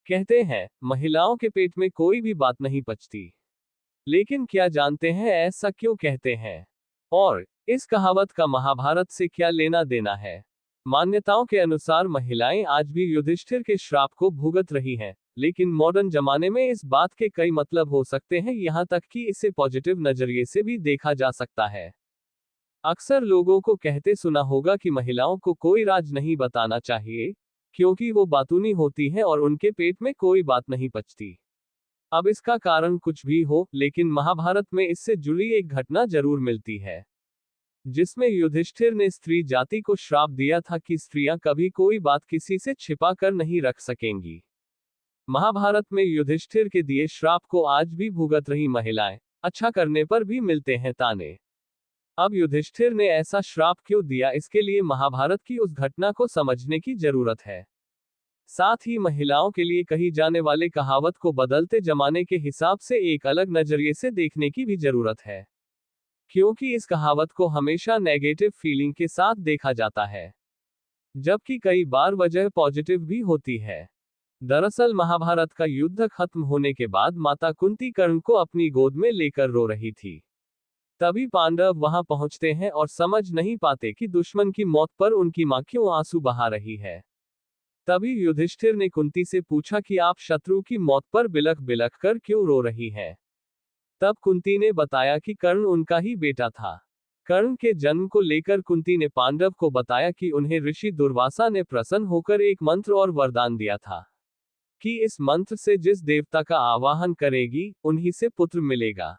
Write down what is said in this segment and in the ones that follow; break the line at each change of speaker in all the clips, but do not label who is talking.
कहते हैं महिलाओं के पेट में कोई भी बात नहीं पचती। लेकिन क्या जानते हैं ऐसा क्यों कहते हैं? और इस कहावत का महाभारत से क्या लेना देना है? मान्यताओं के अनुसार महिलाएं आज भी युधिष्ठिर के श्राप को भुगत रही हैं, लेकिन मॉडर्न जमाने में इस बात के कई मतलब हो सकते हैं, यहाँ तक कि इसे पॉजिटिव नजरिए से भी देखा जा सकता है। अक्सर लोगों को कहते सुना होगा कि महिलाओं को कोई राज नहीं बताना चाहिए, क्योंकि वो बातूनी होती हैं और उनके पेट में कोई बात नहीं पचती। अब इसका कारण कुछ भी हो, लेकिन महाभारत में इससे जुड़ी एक घटना जरूर मिलती है, जिसमें युधिष्ठिर ने स्त्री जाति को श्राप दिया था कि स्त्रियां कभी कोई बात किसी से छिपा कर नहीं रख सकेंगी। महाभारत में युधिष्ठिर के दिए श्राप को आज भी भुगत रही महिलाएं अच्छा करने पर भी मिलते हैं ताने। अब युधिष्ठिर ने ऐसा श्राप क्यों दिया, इसके लिए महाभारत की उस घटना को समझने की जरूरत है। साथ ही महिलाओं के लिए कही जाने वाले कहावत को बदलते जमाने के हिसाब से एक अलग नजरिए से देखने की भी जरूरत है, क्योंकि इस कहावत को हमेशा नेगेटिव फीलिंग के साथ देखा जाता है, जबकि कई बार वजह पॉजिटिव भी होती है। दरअसल महाभारत का युद्ध खत्म होने के बाद माता कुंती कर्ण को अपनी गोद में लेकर रो रही थी। तभी पांडव वहां पहुंचते हैं और समझ नहीं पाते कि दुश्मन की मौत पर उनकी मां क्यों आंसू बहा रही है। तभी युधिष्ठिर ने कुंती से पूछा कि आप शत्रु की मौत पर बिलख बिलख कर क्यों रो रही हैं। तब कुंती ने बताया कि कर्ण उनका ही बेटा था। कर्ण के जन्म को लेकर कुंती ने पांडव को बताया कि उन्हें ऋषि दुर्वासा ने प्रसन्न होकर एक मंत्र और वरदान दिया था कि इस मंत्र से जिस देवता का आवाहन करेगी उन्हीं से पुत्र मिलेगा।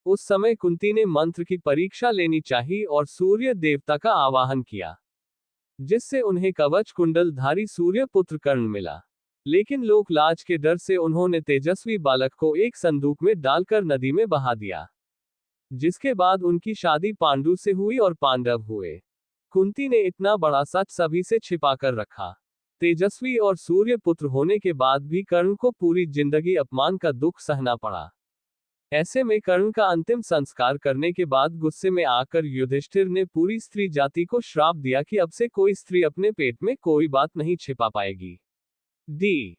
उस समय कुंती ने मंत्र की परीक्षा लेनी चाहिए और सूर्य देवता का आवाहन किया, जिससे उन्हें कवच कुंडल धारी सूर्य पुत्र कर्ण मिला। लेकिन लोक लाज के डर से उन्होंने तेजस्वी बालक को एक संदूक में डालकर नदी में बहा दिया, जिसके बाद उनकी शादी पांडु से हुई और पांडव हुए। कुंती ने इतना बड़ा सच सभी से छिपा कर रखा। तेजस्वी और सूर्य पुत्र होने के बाद भी कर्ण को पूरी जिंदगी अपमान का दुख सहना पड़ा। ऐसे में कर्ण का अंतिम संस्कार करने के बाद गुस्से में आकर युधिष्ठिर ने पूरी स्त्री जाति को श्राप दिया कि अब से कोई स्त्री अपने पेट में कोई बात नहीं छिपा पाएगी। डी